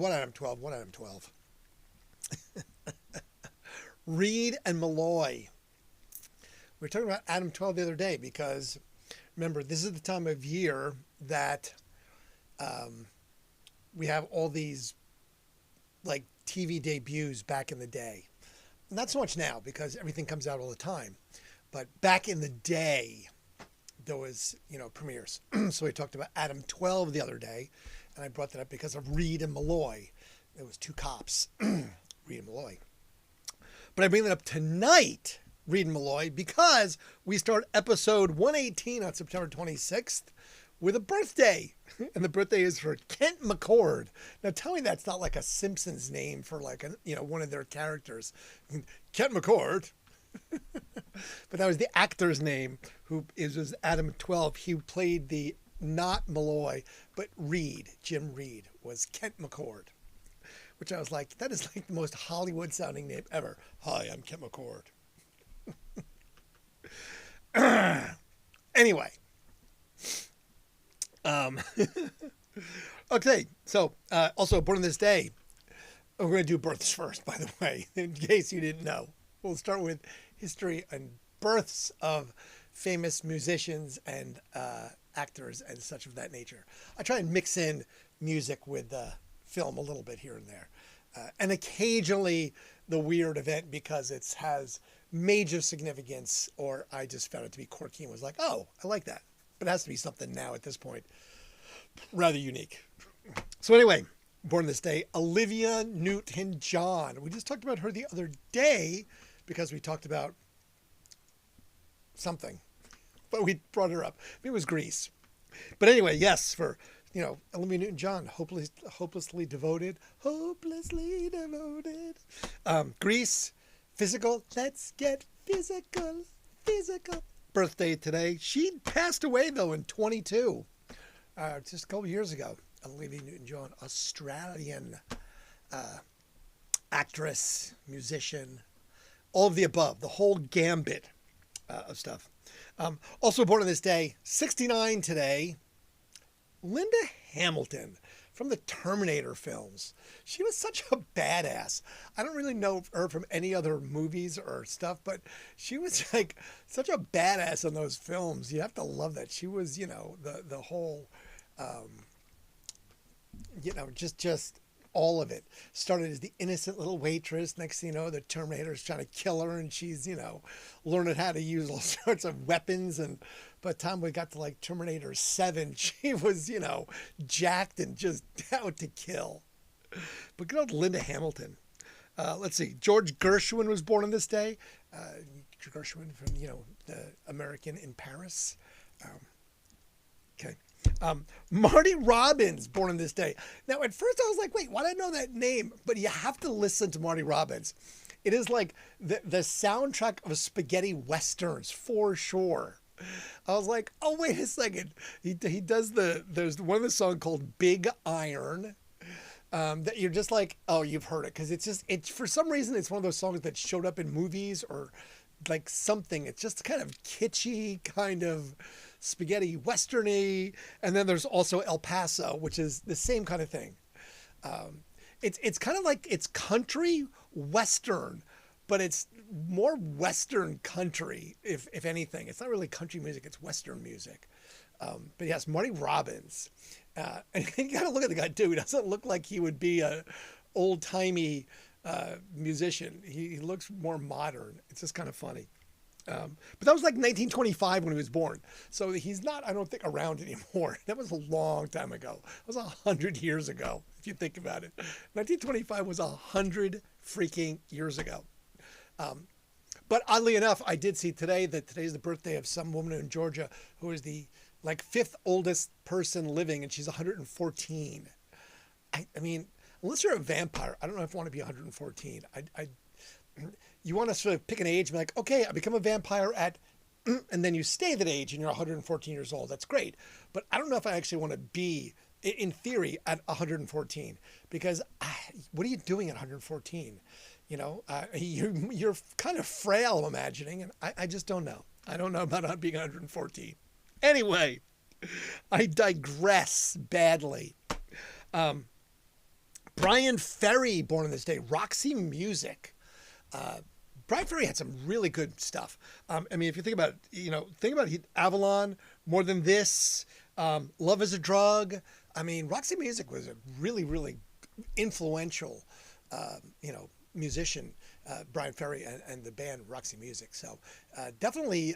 what Adam 12? What Adam 12? Reed and Malloy. We were talking about Adam 12 the other day because, remember, this is the time of year that we have all these like TV debuts back in the day. Not so much now because everything comes out all the time. But back in the day, there was, premieres. So we talked about Adam 12 the other day, and I brought that up because of Reed and Malloy. There was two cops, Reed and Malloy. But I bring that up tonight, Reed and Malloy, because we start episode 118 on September 26th with a birthday. And the birthday is for Kent McCord. Now tell me that's not like a Simpsons name for like one of their characters. Kent McCord. But that was the actor's name was Adam 12. He played the not Malloy, but Reed, Jim Reed, was Kent McCord. Which I was like, that is like the most Hollywood sounding name ever. Hi, I'm Kent McCord. Anyway. Okay, so also born on this day. We're going to do births first, by the way, in case you didn't know. We'll start with history and births of famous musicians and actors and such of that nature. I try and mix in music with film a little bit here and there. And occasionally the weird event because it has major significance, or I just found it to be quirky and was like, oh, I like that. But it has to be something now at this point rather unique. So anyway, born this day, Olivia Newton-John. We just talked about her the other day because we talked about something, but we brought her up. It was Grease. But anyway, yes, for, Olivia Newton-John, hopelessly devoted. Grease, physical, let's get physical. Birthday today. She passed away, though, in 22, just a couple years ago. Olivia Newton-John, Australian actress, musician, all of the above, the whole gambit of stuff. Also born on this day, 69 today, Linda Hamilton from the Terminator films. She was such a badass. I don't really know her from any other movies or stuff, but she was like such a badass in those films. You have to love that. She was, the whole, just all of it. Started as the innocent little waitress. Next thing you know, the Terminator's trying to kill her, and she's, learning how to use all sorts of weapons. And by the time we got to like Terminator 7, she was, jacked and just out to kill. But good old Linda Hamilton. Let's see. George Gershwin was born on this day. Gershwin from, the American in Paris. Okay. Marty Robbins, born on this day. Now, at first I was like, wait, why do I know that name? But you have to listen to Marty Robbins. It is like the soundtrack of spaghetti westerns, for sure. I was like, oh, wait a second. He does there's one of the songs called Big Iron. That you're just like, oh, you've heard it. Because it's for some reason, it's one of those songs that showed up in movies or like something. It's just kind of kitschy, kind of spaghetti westerny. And then there's also El Paso, which is the same kind of thing. It's kind of like it's country western, but it's more western country, if anything. It's not really country music, it's western music. But yes, Marty Robbins. And you got to look at the guy too. He doesn't look like he would be a old-timey musician. He looks more modern. It's just kind of funny. But that was like 1925 when he was born. So he's not, I don't think, around anymore. That was a long time ago. It was 100 years ago, if you think about it. 1925 was 100 freaking years ago. But oddly enough, I did see today that today's the birthday of some woman in Georgia who is the fifth oldest person living, and she's 114. I mean, unless you're a vampire, I don't know if I want to be 114. You want to sort of pick an age and be like, okay, I become a vampire at, and then you stay that age and you're 114 years old. That's great. But I don't know if I actually want to be, in theory, at 114, because what are you doing at 114? You're kind of frail, I'm imagining, and I just don't know. I don't know about being 114. Anyway, I digress badly. Brian Ferry, born on this day. Roxy Music. Brian Ferry had some really good stuff. I mean, if you think about, Avalon, More Than This, Love Is a Drug. I mean, Roxy Music was a really, really influential, musician, Brian Ferry and the band Roxy Music. So definitely,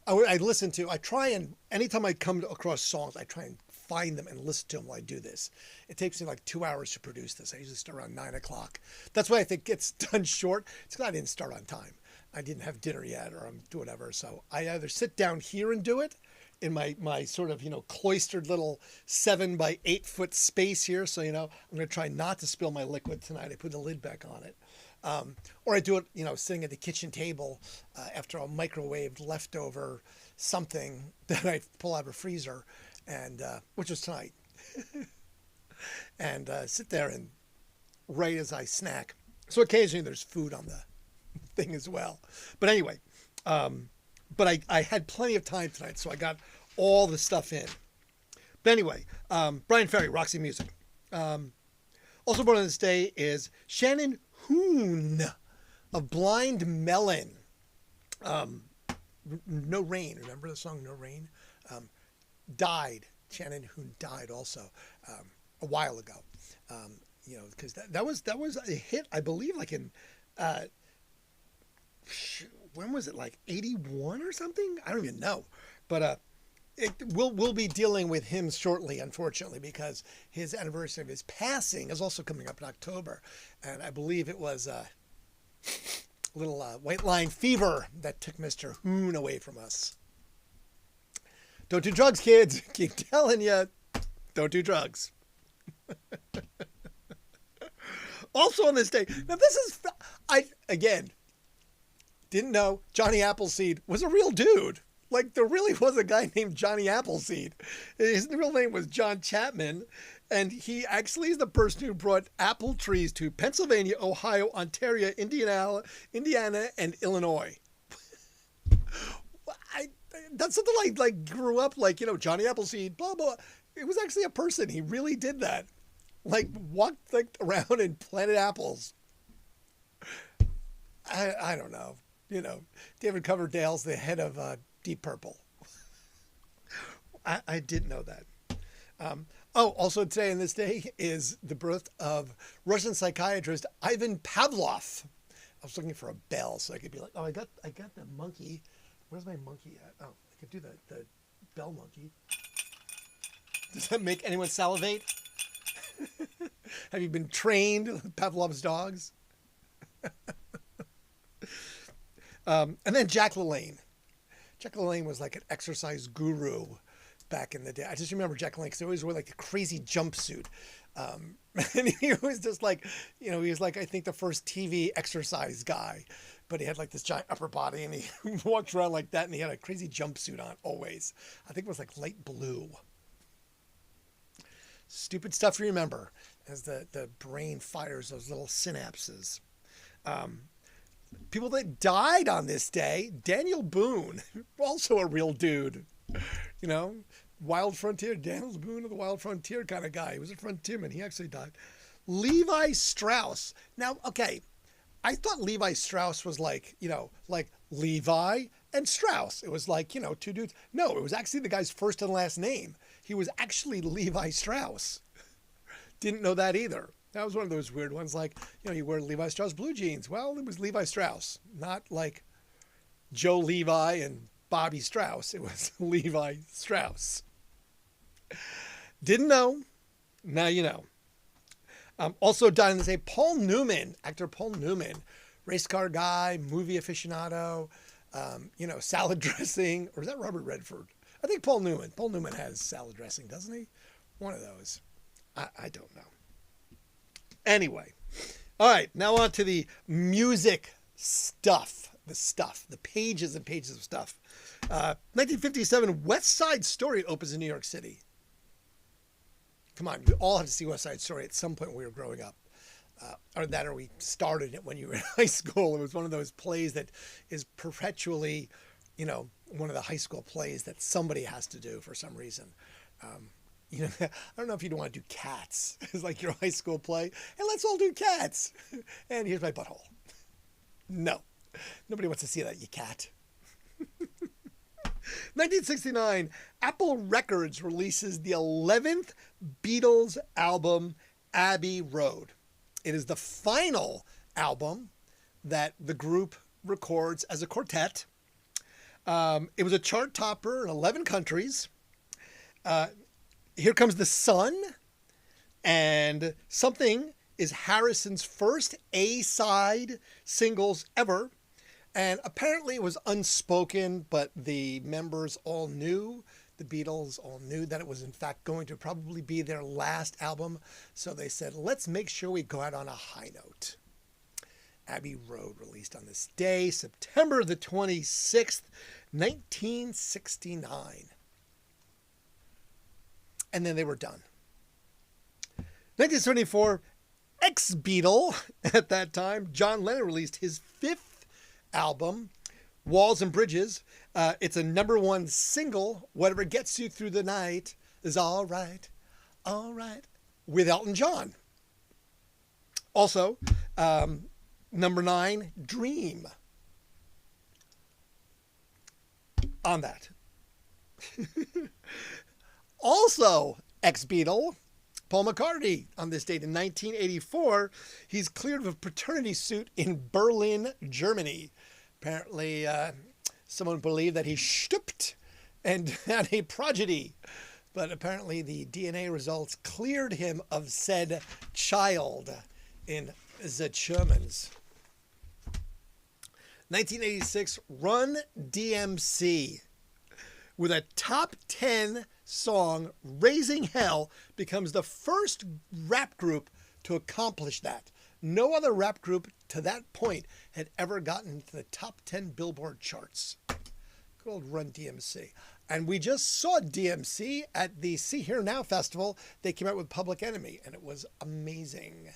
I try and anytime I come across songs, I try and find them and listen to them while I do this. It takes me like 2 hours to produce this. I usually start around 9 o'clock. That's why I think it's done short. It's because I didn't start on time. I didn't have dinner yet, or I'm doing whatever. So I either sit down here and do it in my sort of, cloistered little 7 by 8 foot space here. So, I'm going to try not to spill my liquid tonight. I put the lid back on it. Or I do it, sitting at the kitchen table after a microwaved leftover something that I pull out of a freezer, and which was tonight, and sit there and write as I snack. So occasionally there's food on the thing as well. But anyway, but I had plenty of time tonight, so I got all the stuff in. But anyway, Brian Ferry, Roxy Music. Also born on this day is Shannon Hoon of Blind Melon. No Rain. Remember the song No Rain? Died. Shannon Hoon died also a while ago. Because that was a hit, I believe, like in when was it, like 81 or something? I don't even know. But we'll be dealing with him shortly, unfortunately, because his anniversary of his passing is also coming up in October, and I believe it was a little white line fever that took Mr. Hoon away from us. Don't do drugs, kids. Keep telling you, don't do drugs. Also on this day, now this is, again, didn't know Johnny Appleseed was a real dude. Like, there really was a guy named Johnny Appleseed. His real name was John Chapman, and he actually is the person who brought apple trees to Pennsylvania, Ohio, Ontario, Indiana, and Illinois. That's something like grew up like, Johnny Appleseed, blah, blah. It was actually a person. He really did that. Like, walked around and planted apples. I don't know. David Coverdale's the head of Deep Purple. I didn't know that. Also today on this day is the birth of Russian psychiatrist Ivan Pavlov. I was looking for a bell so I could be like, oh, I got the monkey. Where's my monkey at? Oh, I could do the bell monkey. Does that make anyone salivate? Have you been trained with Pavlov's dogs? And then Jack LaLanne. Jack LaLanne was like an exercise guru back in the day. I just remember Jack LaLanne because he always wore like a crazy jumpsuit. And he was just like, he was like, I think the first TV exercise guy, but he had like this giant upper body and he walked around like that and he had a crazy jumpsuit on always. I think it was like light blue. Stupid stuff to remember as the brain fires those little synapses. People that died on this day, Daniel Boone, also a real dude, Wild Frontier, Daniel Boone of the Wild Frontier kind of guy. He was a frontierman. He actually died. Levi Strauss. Now, okay, I thought Levi Strauss was like Levi and Strauss. It was like, two dudes. No, it was actually the guy's first and last name. He was actually Levi Strauss. Didn't know that either. That was one of those weird ones, like, you wear Levi Strauss blue jeans. Well, it was Levi Strauss, not like Joe Levi and Bobby Strauss. It was Levi Strauss. Didn't know. Now you know. Also died on this day, Paul Newman, actor Paul Newman, race car guy, movie aficionado, salad dressing. Or is that Robert Redford? I think Paul Newman. Paul Newman has salad dressing, doesn't he? One of those. I don't know. Anyway, all right, now on to the music stuff, the pages and pages of stuff. 1957, West Side Story opens in New York City. Come on, we all have to see West Side Story at some point when we were growing up. Or we started it when you were in high school. It was one of those plays that is perpetually, one of the high school plays that somebody has to do for some reason. You know, I don't know if you'd want to do Cats. It's like your high school play. Hey, let's all do Cats. And here's my butthole. No. Nobody wants to see that, you cat. 1969, Apple Records releases the 11th Beatles album, Abbey Road. It is the final album that the group records as a quartet. It was a chart topper in 11 countries. Here Comes the Sun and Something is Harrison's first A-side singles ever. And apparently it was unspoken, but the members all knew, the Beatles all knew that it was in fact going to probably be their last album. So they said, let's make sure we go out on a high note. Abbey Road released on this day, September the 26th, 1969. And then they were done. 1974, ex-Beatle at that time, John Lennon released his 5th album, Walls and Bridges. It's a #1 single. Whatever gets you through the night is all right, with Elton John. Also, #9, Dream. On that. Also, ex-Beatle, Paul McCartney, on this date in 1984, he's cleared of a paternity suit in Berlin, Germany. Apparently, someone believed that he stooped and had a progeny, but apparently the DNA results cleared him of said child in the Germans. 1986, Run DMC, with a top 10 song, Raising Hell, becomes the first rap group to accomplish that. No other rap group to that point had ever gotten to the top 10 Billboard charts. Good old Run DMC. And we just saw DMC at the See Here Now Festival. They came out with Public Enemy, and it was amazing.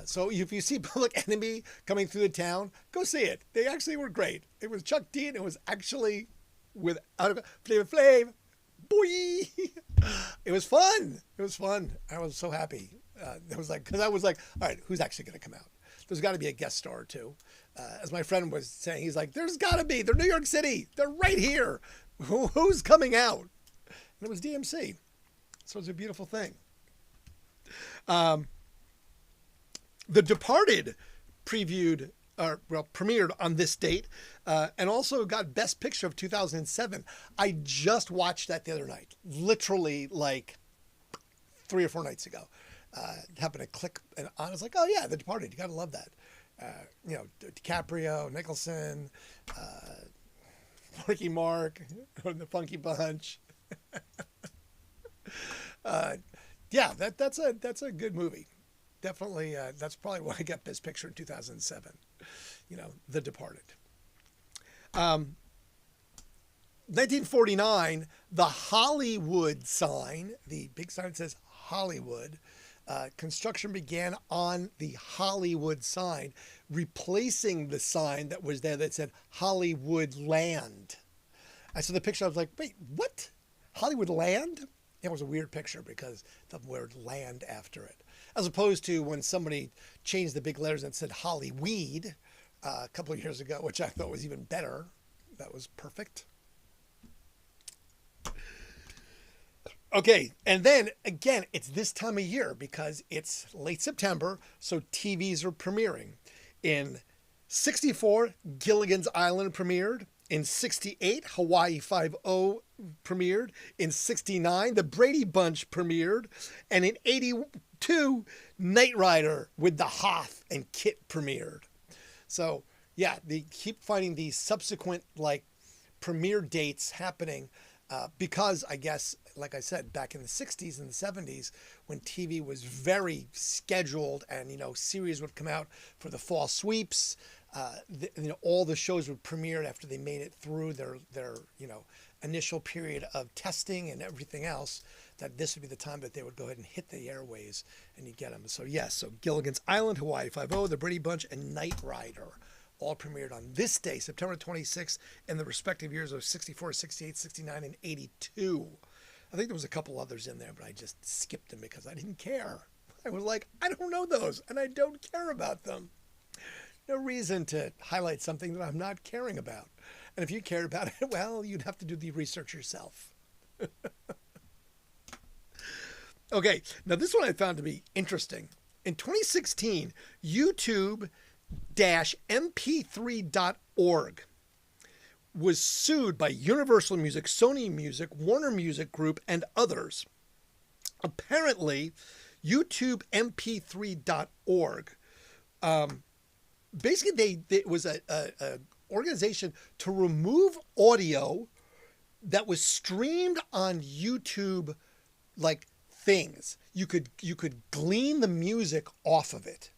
So if you see Public Enemy coming through the town, go see it. They actually were great. It was Chuck D, and it was actually with Flavor Flav. Boy! It was fun. It was fun. I was so happy. It was like, because I was like, all right, who's actually going to come out? There's got to be a guest star or two. As my friend was saying, he's like, there's got to be. They're New York City. They're right here. Who's coming out? And it was DMC. So it's a beautiful thing. The Departed premiered on this date, and also got Best Picture of 2007. I just watched that the other night, literally like 3 or 4 nights ago. Happened to click and on. I was like, oh yeah, The Departed. You gotta love that. DiCaprio, Nicholson, Marky Mark, the Funky Bunch. Yeah, that's a good movie. Definitely, that's probably why I got Best Picture in 2007. The Departed. 1949, the Hollywood sign, the big sign that says Hollywood, construction began on the Hollywood sign, replacing the sign that was there that said Hollywood Land. I saw the picture, I was like, wait, what? Hollywood Land? It was a weird picture because the word land after it. As opposed to when somebody changed the big letters and said Hollyweed a couple of years ago, which I thought was even better. That was perfect. Okay, and then again, it's this time of year because it's late September, so TVs are premiering. In 64, Gilligan's Island premiered. In 68, Hawaii Five-0 premiered. In 69, The Brady Bunch premiered. And in 82, Knight Rider with the Hoth and Kit premiered. So, yeah, they keep finding these subsequent, premiere dates happening because, I guess, like I said, back in the 60s and the 70s, when TV was very scheduled and, series would come out for the fall sweeps, all the shows would premiere after they made it through their initial period of testing and everything else, that this would be the time that they would go ahead and hit the airways and you get them. So yes, so Gilligan's Island, Hawaii Five-0, The Brady Bunch, and Knight Rider all premiered on this day, September 26th, in the respective years of 64, 68, 69, and 82. I think there was a couple others in there, but I just skipped them because I didn't care. I was like, I don't know those, and I don't care about them. No reason to highlight something that I'm not caring about. And if you cared about it, well, you'd have to do the research yourself. Okay, now this one I found to be interesting. In 2016, YouTube-mp3.org was sued by Universal Music, Sony Music, Warner Music Group, and others. Apparently, YouTubeMP3.org, basically it was a organization to remove audio that was streamed on YouTube, like things. You could glean the music off of it.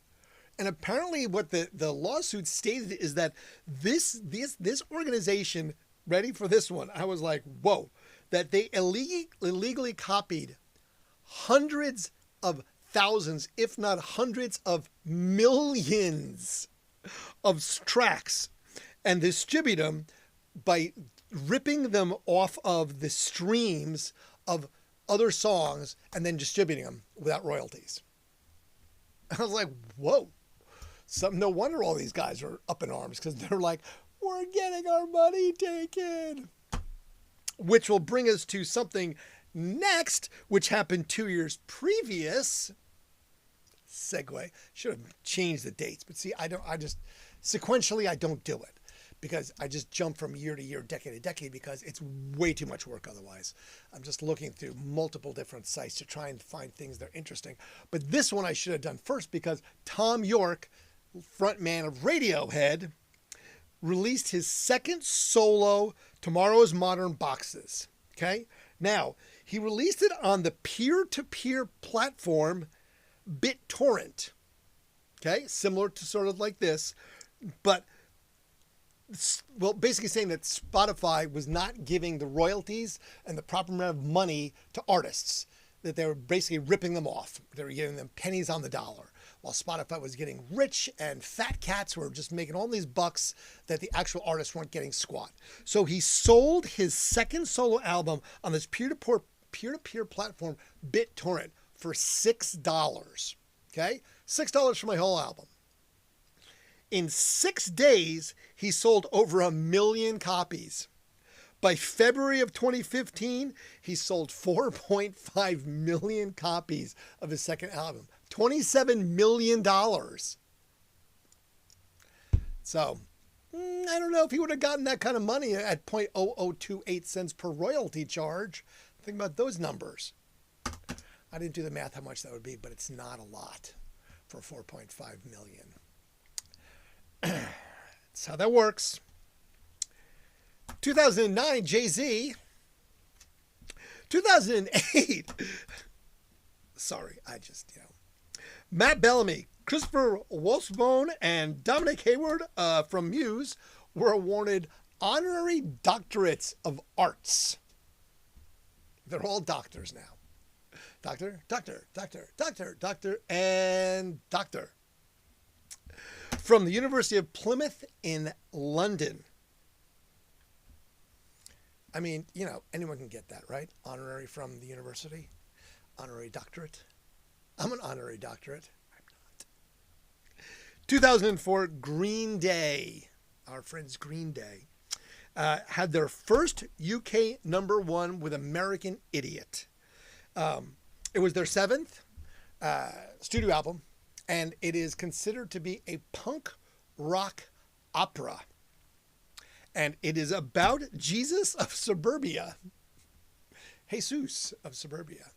And apparently what the lawsuit stated is that this organization, ready for this one, I was like, whoa, that they illegally copied hundreds of thousands, if not hundreds of millions of tracks and distribute them by ripping them off of the streams of other songs and then distributing them without royalties. I was like, whoa. No wonder all these guys are up in arms, because they're like, we're getting our money taken. Which will bring us to something next, which happened 2 years previous. Segue. Should have changed the dates, but see, sequentially, I don't do it, because I just jump from year to year, decade to decade, because it's way too much work otherwise. I'm just looking through multiple different sites to try and find things that are interesting. But this one I should have done first, because Tom York, frontman of Radiohead, released his second solo Tomorrow's Modern Boxes. Okay? Now, he released it on the peer-to-peer platform BitTorrent. Okay? Similar to sort of like this, but basically saying that Spotify was not giving the royalties and the proper amount of money to artists, that they were basically ripping them off. They were giving them pennies on the dollar, while Spotify was getting rich and fat cats were just making all these bucks that the actual artists weren't getting squat. So he sold his second solo album on this peer-to-peer platform, BitTorrent, for $6. Okay? $6 for my whole album. In 6 days, he sold over 1 million copies. By February of 2015, he sold 4.5 million copies of his second album. $27 million. So, I don't know if he would have gotten that kind of money at 0.0028 cents per royalty charge. Think about those numbers. I didn't do the math how much that would be, but it's not a lot for 4.5 million. That's how that works. 2009, Jay-Z. 2008. Sorry, Matt Bellamy, Christopher Wolfsbone, and Dominic Hayward from Muse were awarded honorary doctorates of arts. They're all doctors now. Doctor, and doctor. From the University of Plymouth in London. I mean, anyone can get that, right? Honorary from the university. Honorary doctorate. I'm an honorary doctorate. I'm not. 2004, Green Day. Our friends Green Day. Had their first UK #1 with American Idiot. It was their 7th studio album, and it is considered to be a punk rock opera. And it is about Jesus of Suburbia. Jesus of Suburbia.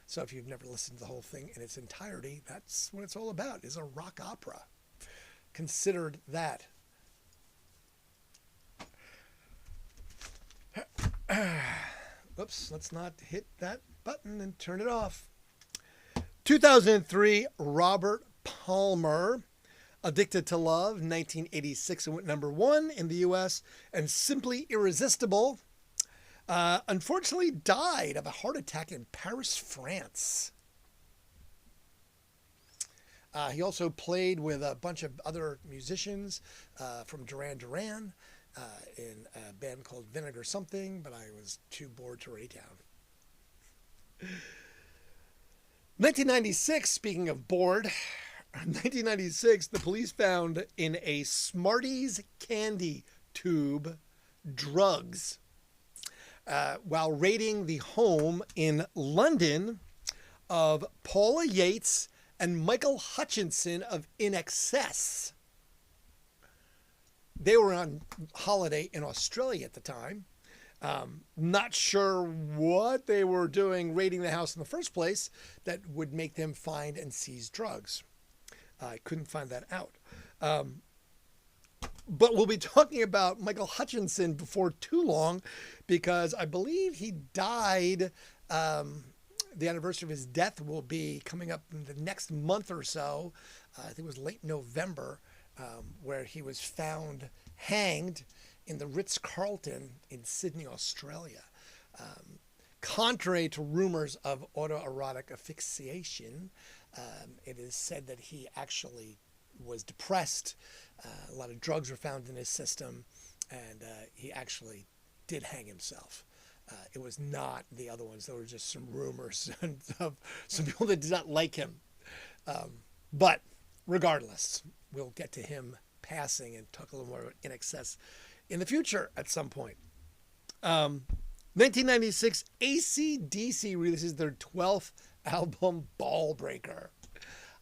So if you've never listened to the whole thing in its entirety, that's what it's all about, is a rock opera. Considered that. Oops, let's not hit that button and turn it off. 2003, Robert Palmer, Addicted to Love, 1986, and went #1 in the U.S., and Simply Irresistible, unfortunately died of a heart attack in Paris, France. He also played with a bunch of other musicians from Duran in a band called Vinegar Something, but I was too bored to write down. 1996, speaking of bored, 1996, the police found in a Smarties candy tube drugs while raiding the home in London of Paula Yates and Michael Hutchinson of In Excess. They were on holiday in Australia at the time. Not sure what they were doing raiding the house in the first place that would make them find and seize drugs. I couldn't find that out. But we'll be talking about Michael Hutchinson before too long because I believe he died. The anniversary of his death will be coming up in the next month or so. I think it was late November, where he was found hanged in the Ritz-Carlton in Sydney, Australia. Contrary to rumors of autoerotic asphyxiation, it is said that he actually was depressed. A lot of drugs were found in his system, and he actually did hang himself. It was not the other ones. There were just some rumors of some people that did not like him. But regardless, we'll get to him passing and talk a little more about In Excess in the future at some point. 1996, AC/DC releases their 12th album, Ball Breaker.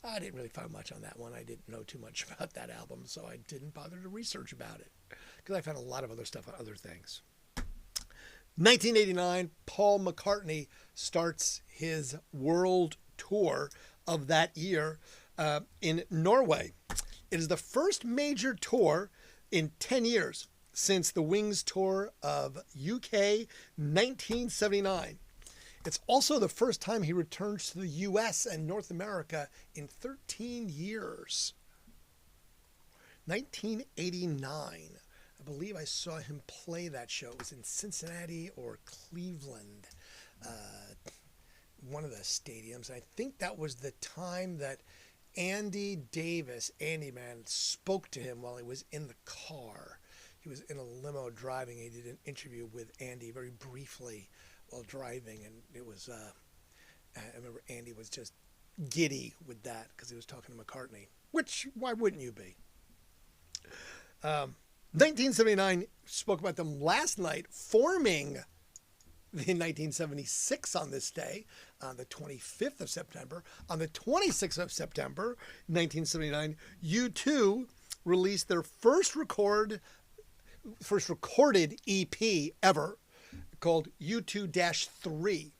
I didn't really find much on that one. I didn't know too much about that album, so I didn't bother to research about it because I found a lot of other stuff on other things. 1989, Paul McCartney starts his world tour of that year in Norway. It is the first major tour in 10 years since the Wings tour of UK 1979. It's also the first time he returns to the US and North America in 13 years. 1989. I believe I saw him play that show. It was in Cincinnati or Cleveland, one of the stadiums. I think that was the time that Andy Davis, Andy Man, spoke to him while he was in the car. He was in a limo driving. He did an interview with Andy very briefly while driving, and it was, I remember Andy was just giddy with that because he was talking to McCartney, which, why wouldn't you be? 1979, spoke about them last night, forming in 1976 on this day, on the 25th of September. On the 26th of September, 1979, U2 released their first recorded EP ever, called U2-3.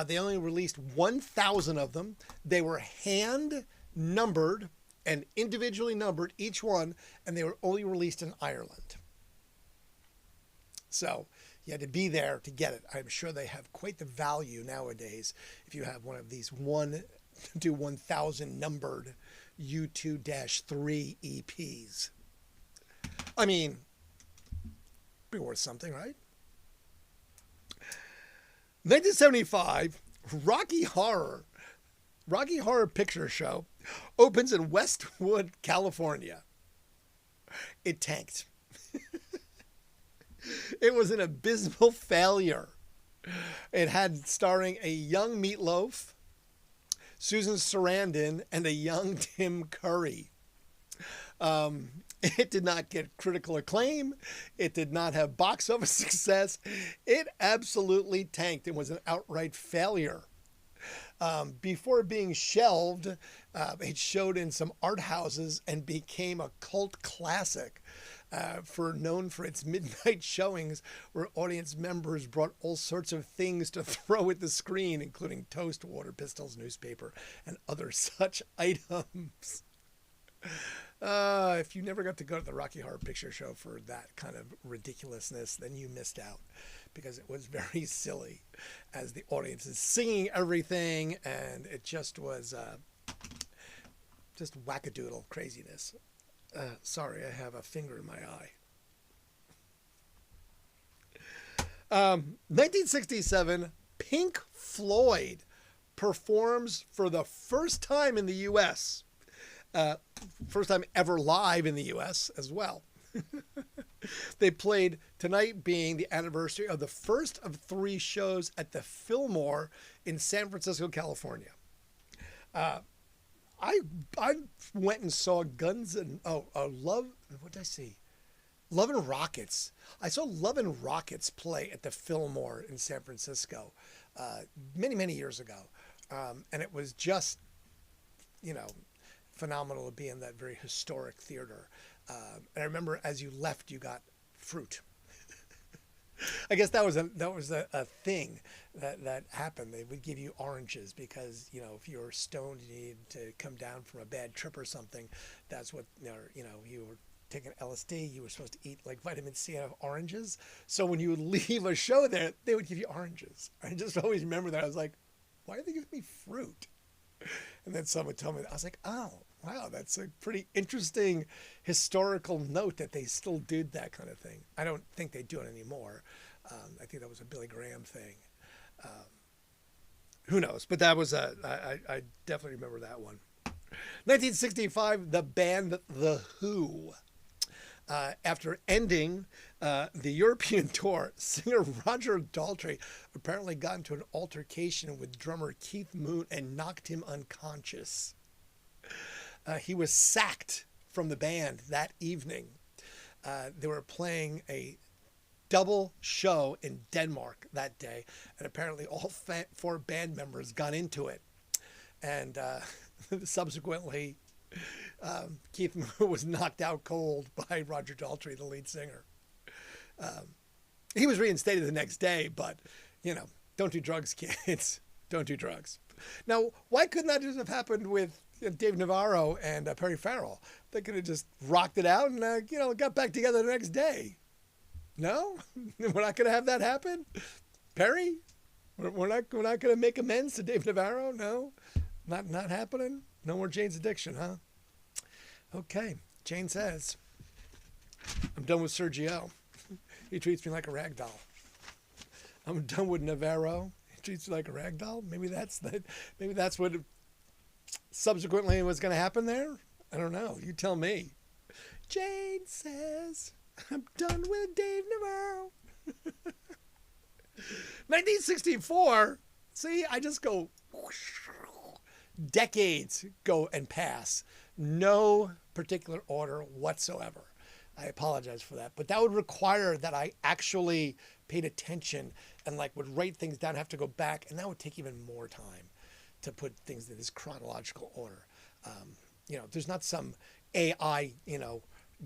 They only released 1,000 of them. They were hand numbered and individually numbered, each one, and they were only released in Ireland. So you had to be there to get it. I'm sure they have quite the value nowadays if you have one of these 1 to 1,000 numbered U2-3 EPs. I mean, be worth something, right? 1975, Rocky Horror Picture Show opens in Westwood, California. It tanked. It was an abysmal failure. It had starring a young Meatloaf, Susan Sarandon, and a young Tim Curry. It did not get critical acclaim. It did not have box office success. It absolutely tanked and was an outright failure. Before being shelved, it showed in some art houses and became a cult classic, known for its midnight showings where audience members brought all sorts of things to throw at the screen, including toast, water pistols, newspaper, and other such items. If you never got to go to the Rocky Horror Picture Show for that kind of ridiculousness, then you missed out, because it was very silly as the audience is singing everything, and it just was just wackadoodle craziness. Sorry, I have a finger in my eye. 1967, Pink Floyd performs for the first time in the U.S., first time ever live in the U.S. as well. They played tonight being the anniversary of the first of 3 shows at the Fillmore in San Francisco, California. Uh, I I went and saw Guns and Love. What did I see? Love and Rockets. I saw Love and Rockets play at the Fillmore in San Francisco uh, many years ago, and it was just you know phenomenal to be in that very historic theater. And I remember as you left, you got fruit. I guess that was a thing that happened. They would give you oranges because if you were stoned and you needed to come down from a bad trip or something, that's what you were taking LSD. You were supposed to eat like vitamin C and have oranges. So when you would leave a show there, they would give you oranges. I just always remember that. I was like, why are they giving me fruit? And then someone told me that. I was like, oh wow, that's a pretty interesting historical note that they still did that kind of thing. I don't think they do it anymore. I think that was a Billy Graham thing. Who knows? But that was I definitely remember that one. 1965, the band The Who. After ending the European tour, singer Roger Daltrey apparently got into an altercation with drummer Keith Moon and knocked him unconscious. He was sacked from the band that evening. They were playing a double show in Denmark that day, and apparently all 4 band members got into it. And subsequently, Keith Moon was knocked out cold by Roger Daltrey, the lead singer. He was reinstated the next day, but, don't do drugs, kids. Don't do drugs. Now, why couldn't that just have happened with Dave Navarro and Perry Farrell? They could have just rocked it out and, got back together the next day. No? We're not going to have that happen? Perry? We're not going to make amends to Dave Navarro? No? Not happening? No more Jane's Addiction, huh? Okay. Jane says, I'm done with Sergio. He treats me like a rag doll. I'm done with Navarro. He treats me like a rag doll. Maybe that's what subsequently was going to happen there. I don't know. You tell me. Jane says, I'm done with Dave Navarro. 1964. See, I just go whoosh. Decades go and pass. No particular order whatsoever. I apologize for that. But that would require that I actually paid attention and would write things down, have to go back, and that would take even more time to put things in this chronological order. There's not some AI,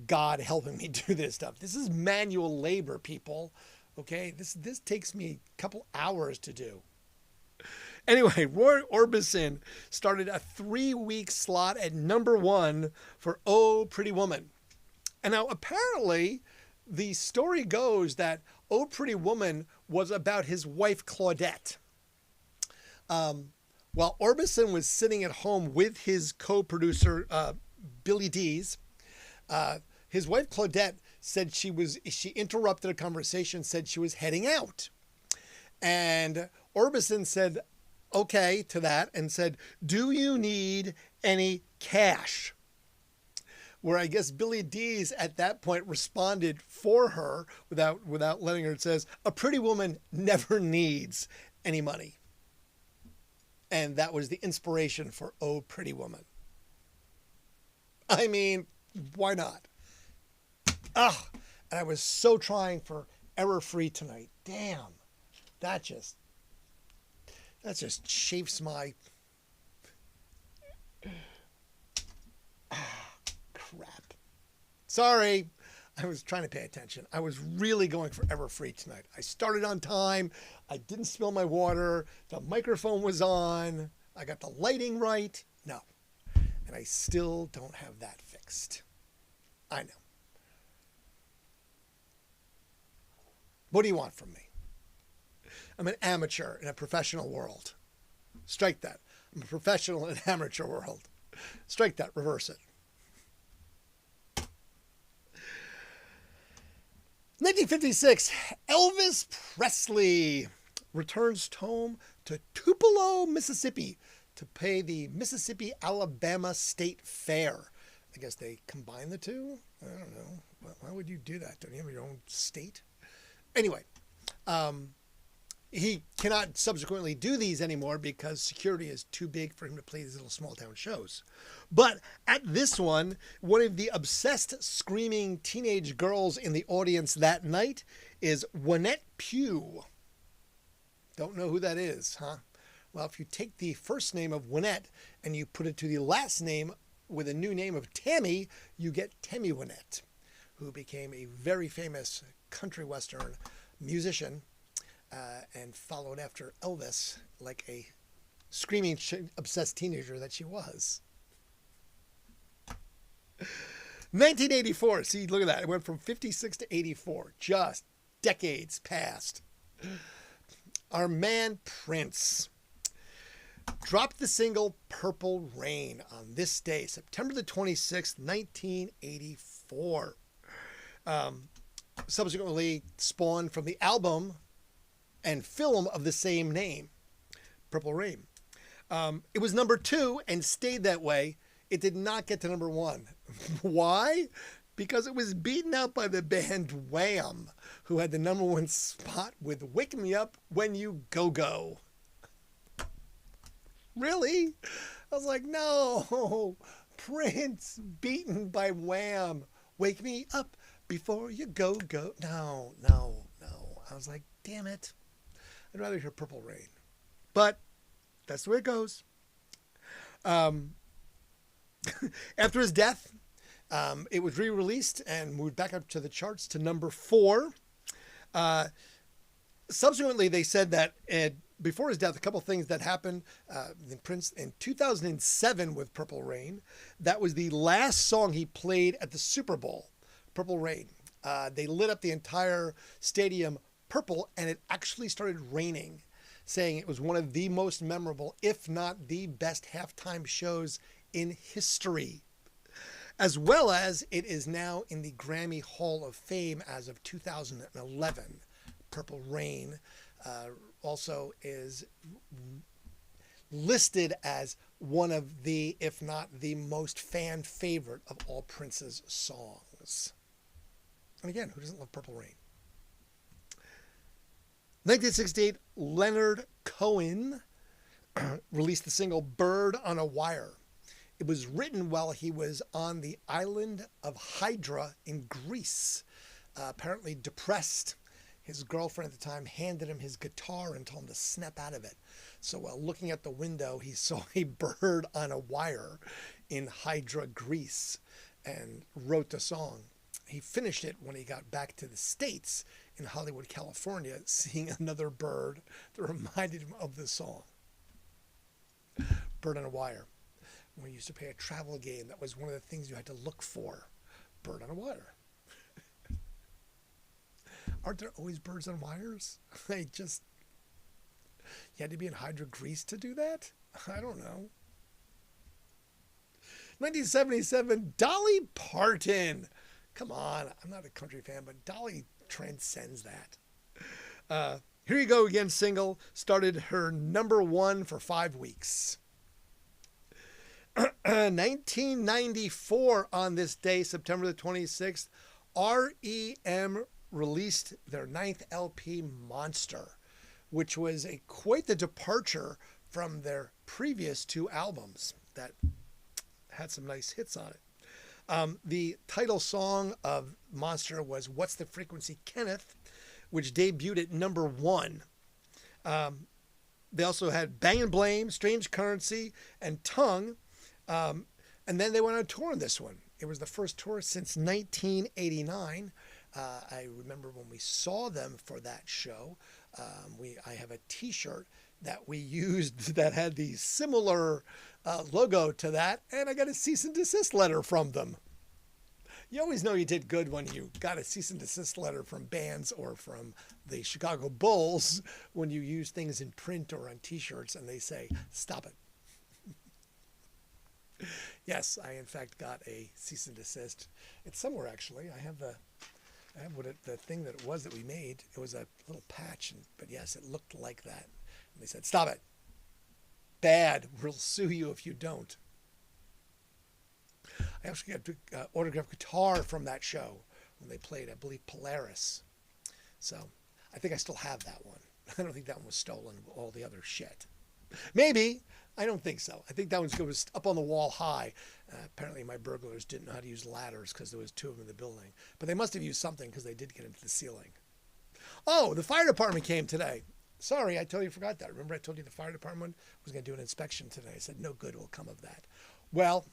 God helping me do this stuff. This is manual labor, people. Okay? This takes me a couple hours to do. Anyway, Roy Orbison started a 3-week slot at #1 for Oh, Pretty Woman. And now apparently the story goes that Oh, Pretty Woman was about his wife, Claudette. While Orbison was sitting at home with his co-producer, Billy Dees, his wife, Claudette, said she interrupted a conversation, said she was heading out. And Orbison said, okay to that and said, do you need any cash? Where I guess Billy Dees at that point responded for her without letting her. It says, a pretty woman never needs any money. And that was the inspiration for Oh, Pretty Woman. I mean, why not? And I was so trying for error-free tonight. Damn. That just chafes my... crap. Sorry. I was trying to pay attention. I was really going for error-free tonight. I started on time. I didn't spill my water. The microphone was on. I got the lighting right. No. And I still don't have that fixed. I know. What do you want from me? I'm an amateur in a professional world. Strike that. I'm a professional in an amateur world. Strike that. Reverse it. 1956, Elvis Presley returns home to Tupelo, Mississippi to pay the Mississippi-Alabama State Fair. I guess they combine the two? I don't know. Why would you do that? Don't you have your own state? Anyway, he cannot subsequently do these anymore because security is too big for him to play these little small town shows. But at this one of the obsessed screaming teenage girls in the audience that night is Wynette Pugh. Don't know who that is, huh? Well, if you take the first name of Wynette and you put it to the last name with a new name of Tammy, you get Tammy Wynette, who became a very famous country western musician and followed after Elvis like a screaming, obsessed teenager that she was. 1984. See, look at that. It went from 56 to 84. Just decades passed. Our man Prince dropped the single Purple Rain on this day, September the 26th, 1984. Subsequently spawned from the album and film of the same name, Purple Rain. It was number 2 and stayed that way. It did not get to number 1. Why? Because it was beaten out by the band Wham, who had the number 1 spot with Wake Me Up When You Go Go. Really? I was like, no, Prince beaten by Wham. Wake me up before you go, go. No. I was like, damn it. I'd rather hear Purple Rain. But that's the way it goes. After his death, it was re-released and moved back up to the charts to number 4. Subsequently, they said that before his death, a couple things that happened. Prince in 2007 with Purple Rain, that was the last song he played at the Super Bowl, Purple Rain. They lit up the entire stadium purple, and it actually started raining, saying it was one of the most memorable, if not the best halftime shows in history. As well as it is now in the Grammy Hall of Fame as of 2011. Purple Rain also is listed as one of the, if not the most fan favorite of all Prince's songs. And again, who doesn't love Purple Rain? 1968, Leonard Cohen released the single Bird on a Wire. It was written while he was on the island of Hydra in Greece, apparently depressed. His girlfriend at the time handed him his guitar and told him to snap out of it. So while looking at the window, he saw a bird on a wire in Hydra, Greece, and wrote the song. He finished it when he got back to the States in Hollywood, California, seeing another bird that reminded him of the song. Bird on a Wire. When we used to play a travel game, that was one of the things you had to look for. Bird on a wire. Aren't there always birds on wires? You had to be in Hydra, Greece to do that? I don't know. 1977, Dolly Parton. Come on, I'm not a country fan, but Dolly transcends that. Here You Go Again single started her number 1 for 5 weeks. 1994, on this day, September the 26th, REM released their 9th LP, Monster, which was quite the departure from their previous 2 albums that had some nice hits on it. The title song of Monster was What's the Frequency, Kenneth, which debuted at number 1. They also had Bang and Blame, Strange Currency, and Tongue. And then they went on tour on this one. It was the first tour since 1989. I remember when we saw them for that show, I have a t-shirt that we used that had the similar logo to that, and I got a cease and desist letter from them. You always know you did good when you got a cease and desist letter from bands or from the Chicago Bulls when you use things in print or on t-shirts and they say, stop it. Yes, I in fact got a cease and desist. It's somewhere actually. I have the thing that it was that we made. It was a little patch, but yes, it looked like that. And they said, stop it. Bad. We'll sue you if you don't. I actually got an autographed guitar from that show when they played, I believe, Polaris. So I think I still have that one. I don't think that one was stolen with all the other shit. Maybe. I don't think so. I think that was up on the wall high. Apparently my burglars didn't know how to use ladders because there was 2 of them in the building. But they must have used something because they did get into the ceiling. Oh, the fire department came today. Sorry, I totally forgot that. Remember I told you the fire department was going to do an inspection today. I said no good will come of that. Well,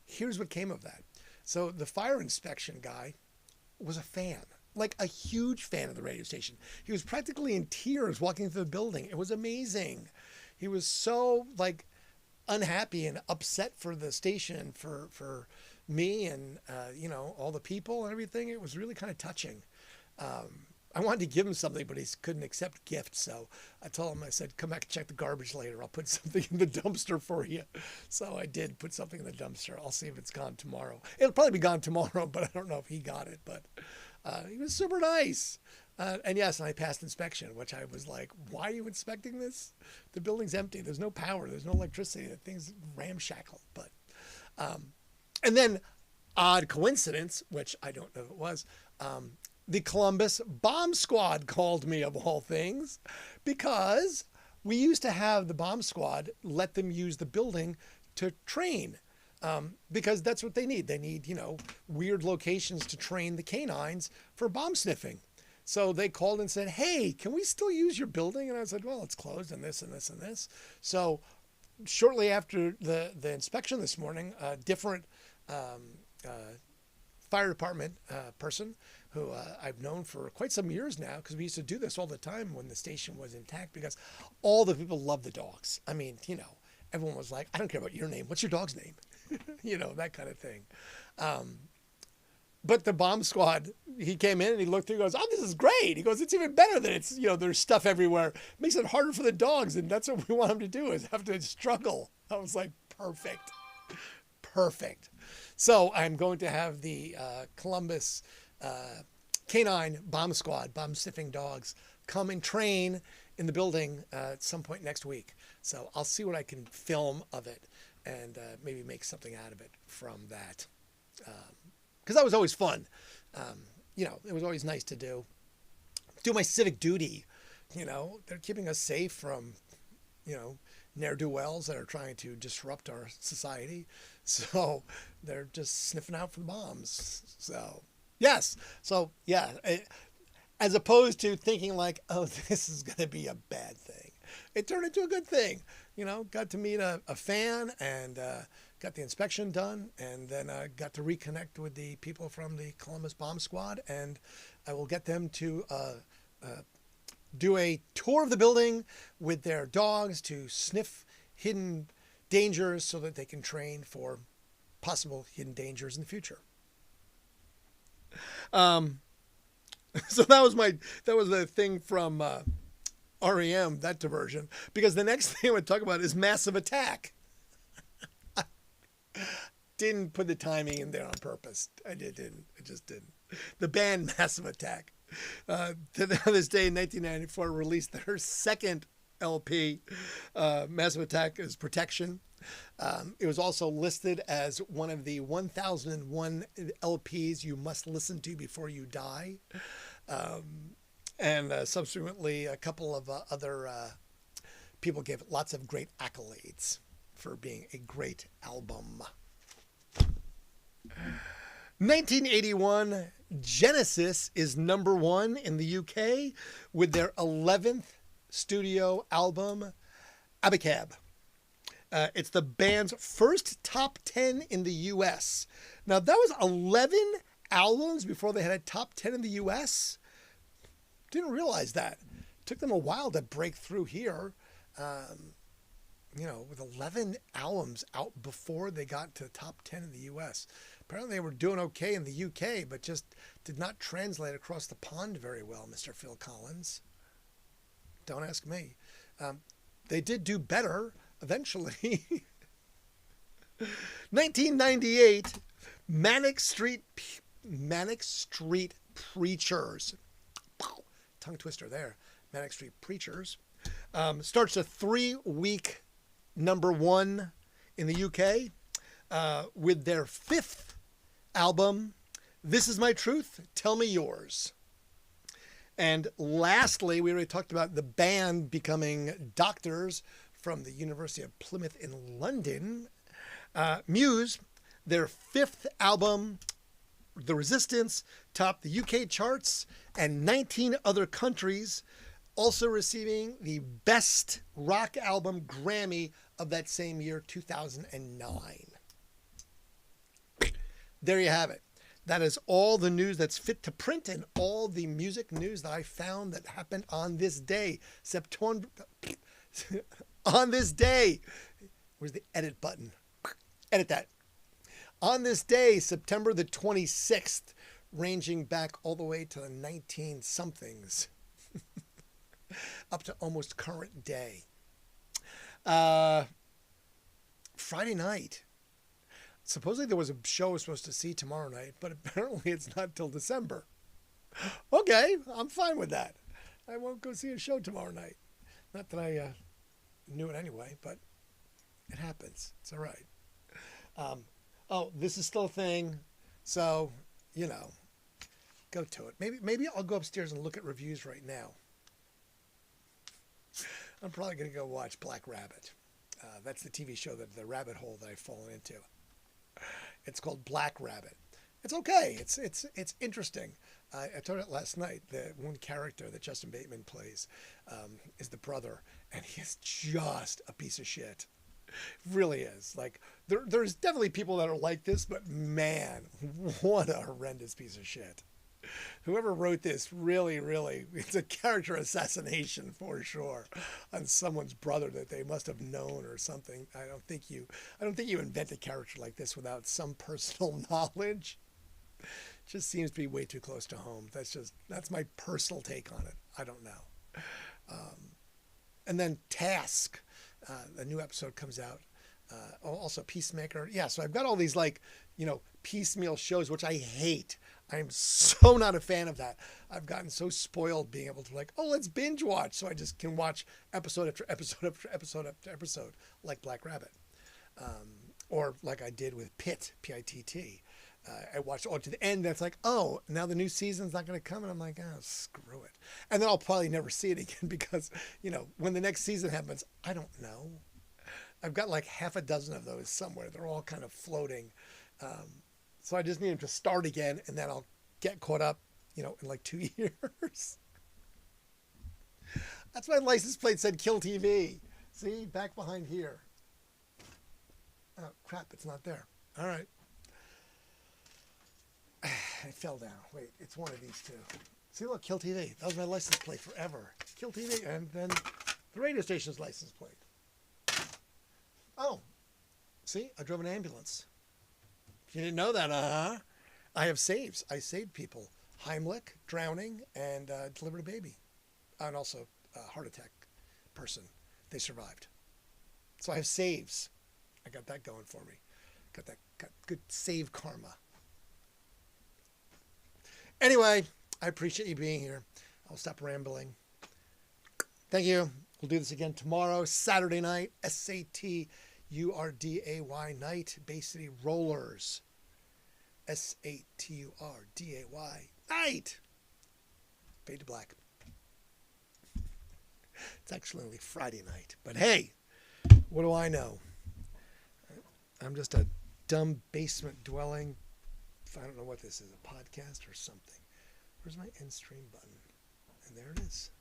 here's what came of that. So the fire inspection guy was a fan. Like a huge fan of the radio station. He was practically in tears walking through the building. It was amazing. He was so like unhappy and upset for the station, for me and, all the people and everything. It was really kind of touching. I wanted to give him something, but he couldn't accept gifts. So I told him, I said, come back and check the garbage later. I'll put something in the dumpster for you. So I did put something in the dumpster. I'll see if it's gone tomorrow. It'll probably be gone tomorrow, but I don't know if he got it. But he was super nice. And yes, I passed inspection, which I was like, why are you inspecting this? The building's empty. There's no power. There's no electricity. The thing's ramshackle. But, and then odd coincidence, which I don't know if it was, the Columbus Bomb Squad called me of all things because we used to have the bomb squad let them use the building to train. Because that's what they need. They need, weird locations to train the canines for bomb sniffing. So they called and said, hey, can we still use your building? And I said, well, it's closed and this and this and this. So shortly after the inspection this morning, a different fire department person who I've known for quite some years now, because we used to do this all the time when the station was intact, because all the people love the dogs. I mean, everyone was like, I don't care about your name. What's your dog's name? That kind of thing. But the bomb squad, he came in and he looked through and goes, oh, this is great. He goes, it's even better that it's, there's stuff everywhere. It makes it harder for the dogs. And that's what we want them to do, is have to struggle. I was like, perfect. So I'm going to have the Columbus canine bomb squad, bomb sniffing dogs, come and train in the building at some point next week. So I'll see what I can film of it and maybe make something out of it from that. Because that was always fun. It was always nice to do my civic duty. They're keeping us safe from, ne'er-do-wells that are trying to disrupt our society. So they're just sniffing out for the bombs. So, yes. So, yeah. As opposed to thinking like, oh, this is going to be a bad thing. It turned into a good thing. Got to meet a fan and got the inspection done, and then got to reconnect with the people from the Columbus Bomb Squad, and I will get them to do a tour of the building with their dogs to sniff hidden dangers so that they can train for possible hidden dangers in the future. So that was the thing from REM, that diversion, because the next thing I would talk about is Massive Attack. Didn't put the timing in there on purpose. I just didn't. The band Massive Attack, to this day in 1994, released their second LP, Massive Attack is Protection. It was also listed as one of the 1001 LPs you must listen to before you die. And subsequently, a couple of other people gave it lots of great accolades for being a great album. 1981, Genesis is number 1 in the UK with their 11th studio album, Abacab. It's the band's first top 10 in the US. Now, that was 11 albums before they had a top 10 in the US. Didn't realize that. Took them a while to break through here. With 11 albums out before they got to the top 10 in the US. Apparently they were doing okay in the UK, but just did not translate across the pond very well, Mr. Phil Collins. Don't ask me. They did do better eventually. 1998, Manic Street Preachers. Tongue twister there. Manic Street Preachers. Starts a 3-week number 1 in the UK with their 5th album, This is my truth. Tell me yours. And lastly, we already talked about the band becoming doctors from the University of Plymouth in London. Muse, their fifth album, The Resistance, topped the UK charts and 19 other countries, also receiving the Best Rock Album Grammy of that same year, 2009. There you have it. That is all the news that's fit to print and all the music news that I found that happened on this day, September. On this day. Where's the edit button? Edit that. On this day, September the 26th, ranging back all the way to the 19-somethings, up to almost current day. Friday night. Supposedly there was a show I was supposed to see tomorrow night, but apparently it's not till December. Okay, I'm fine with that. I won't go see a show tomorrow night. Not that I knew it anyway, but it happens. It's all right. This is still a thing, so, go to it. Maybe I'll go upstairs and look at reviews right now. I'm probably going to go watch Black Rabbit. That's the TV show, the rabbit hole that I've fallen into. It's called Black Rabbit. It's okay. It's interesting. I told it last night. The one character that Justin Bateman plays is the brother, and he is just a piece of shit. Really is. Like there's definitely people that are like this, but man, what a horrendous piece of shit. Whoever wrote this really, it's a character assassination for sure on someone's brother that they must have known or something. I don't think you invent a character like this without some personal knowledge. It just seems to be way too close to home. That's my personal take on it. I don't know. And then Task, a new episode comes out. Also Peacemaker. Yeah, so I've got all these piecemeal shows, which I hate. I'm so not a fan of that. I've gotten so spoiled being able to let's binge watch. So I just can watch episode after episode after episode after episode, like Black Rabbit. Or like I did with Pitt, P-I-T-T. I watched all to the end. That's now the new season's not going to come. And I'm like, screw it. And then I'll probably never see it again because, when the next season happens, I don't know. I've got like half a dozen of those somewhere. They're all kind of floating. So I just need them to start again, and then I'll get caught up, in like 2 years. That's why license plate said Kill TV. See, back behind here. Oh, crap, it's not there. All right. It fell down. Wait, it's one of these two. See, look, Kill TV. That was my license plate forever. Kill TV, and then the radio station's license plate. Oh, see, I drove an ambulance. You didn't know that, I have saves. I saved people. Heimlich, drowning, and delivered a baby. And also a heart attack person. They survived. So I have saves. I got that going for me. Got good save karma. Anyway, I appreciate you being here. I'll stop rambling. Thank you. We'll do this again tomorrow, Saturday night, SATURDAY night, Bay City Rollers. SATURDAY night. Fade to black. It's actually only Friday night. But hey, what do I know? I'm just a dumb basement dwelling. I don't know what this is, a podcast or something. Where's my end stream button? And there it is.